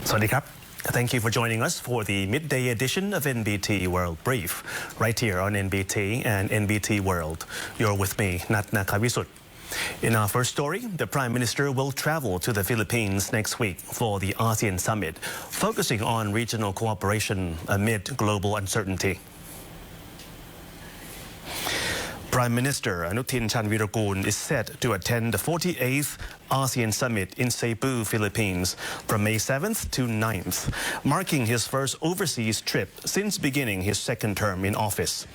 Sawasdee krab. Thank you for joining us for the midday edition of NBT World Brief, right here on NBT and NBT World. You're with me, Nat Nakavisut. In our first story, the Prime Minister will travel to the Philippines next week for the ASEAN Summit, focusing on regional cooperation amid global uncertainty. Prime Minister Anutin Chanvirakul is set to attend the 48th ASEAN Summit in Cebu, Philippines from May 7th to 9th, marking his first overseas trip since beginning his second term in office.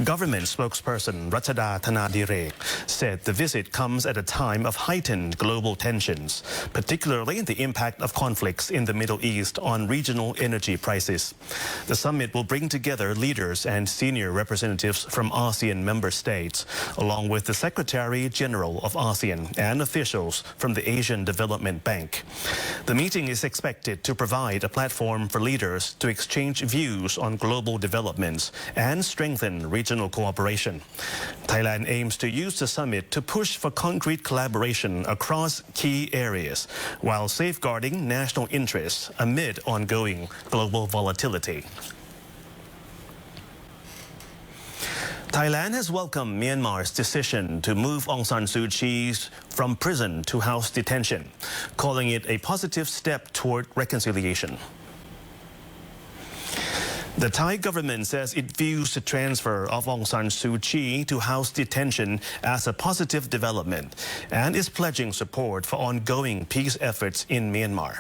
Government spokesperson Ratchada Thanadire said the visit comes at a time of heightened global tensions, particularly the impact of conflicts in the Middle East on regional energy prices. The summit will bring together leaders and senior representatives from ASEAN member states, along with the Secretary General of ASEAN and officials from the Asian Development Bank. The meeting is expected to provide a platform for leaders to exchange views on global developments and strengthen regional cooperation. Thailand aims to use the summit to push for concrete collaboration across key areas while safeguarding national interests amid ongoing global volatility. Thailand has welcomed Myanmar's decision to move Aung San Suu Kyi from prison to house detention, calling it a positive step toward reconciliation. The Thai government says it views the transfer of Aung San Suu Kyi to house detention as a positive development and is pledging support for ongoing peace efforts in Myanmar.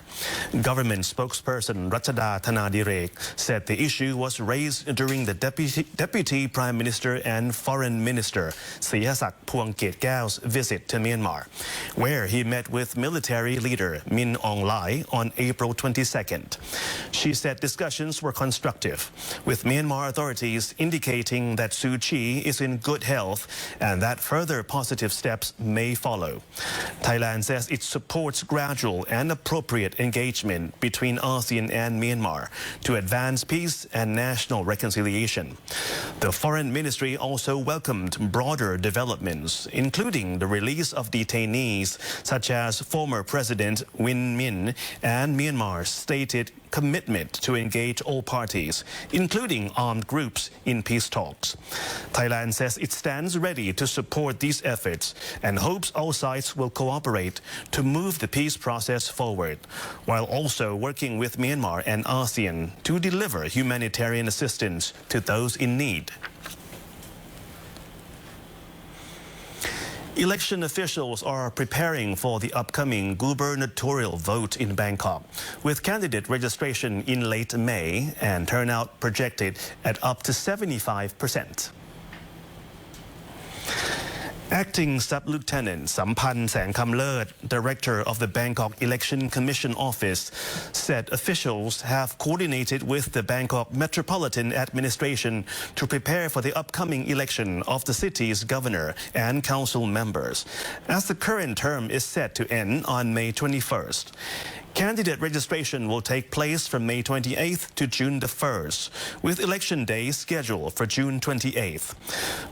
Government spokesperson Ratchada Thanadire said the issue was raised during the Deputy Prime Minister and Foreign Minister Sihasak Phuangketkaew's visit to Myanmar, where he met with military leader Min Aung Hlaing on April 22nd. She said discussions were constructive, with Myanmar authorities indicating that Suu Kyi is in good health and that further positive steps may follow. Thailand says it supports gradual and appropriate engagement between ASEAN and Myanmar to advance peace and national reconciliation. The Foreign Ministry also welcomed broader developments, including the release of detainees such as former President Win Myint and Myanmar's stated commitment to engage all parties, including armed groups, in peace talks. Thailand says it stands ready to support these efforts and hopes all sides will cooperate to move the peace process forward, while also working with Myanmar and ASEAN to deliver humanitarian assistance to those in need. Election officials are preparing for the upcoming gubernatorial vote in Bangkok, with candidate registration in late May and turnout projected at up to 75%. Acting Sub-Lieutenant Sampan Sangkamleut, director of the Bangkok Election Commission Office, said officials have coordinated with the Bangkok Metropolitan Administration to prepare for the upcoming election of the city's governor and council members, as the current term is set to end on May 21st. Candidate registration will take place from May 28th to June the 1st, with election day scheduled for June 28th.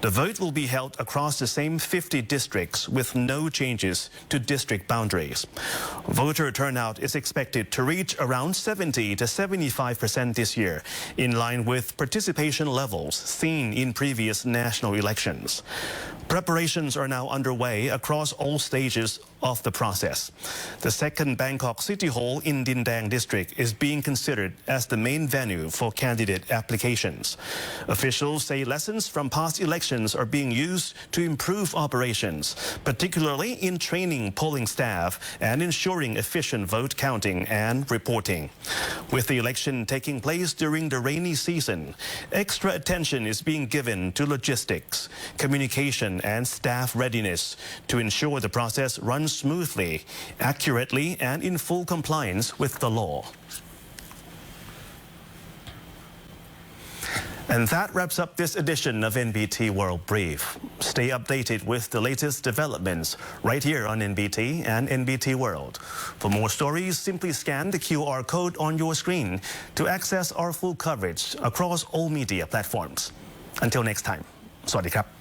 The vote will be held across the same 50 districts with no changes to district boundaries. Voter turnout is expected to reach around 70 to 75% this year, in line with participation levels seen in previous national elections. Preparations are now underway across all stages of the process. The second Bangkok City Hall in Dindang district is being considered as the main venue for candidate applications. Officials say lessons from past elections are being used to improve operations, particularly in training polling staff and ensuring efficient vote counting and reporting. With the election taking place during the rainy season, extra attention is being given to logistics, communication and staff readiness to ensure the process runs smoothly, accurately, and in full compliance with the law. And that wraps up this edition of NBT World Brief. Stay updated with the latest developments right here on NBT and NBT World. For more stories, simply scan the QR code on your screen to access our full coverage across all media platforms. Until next time, Sawasdee krab.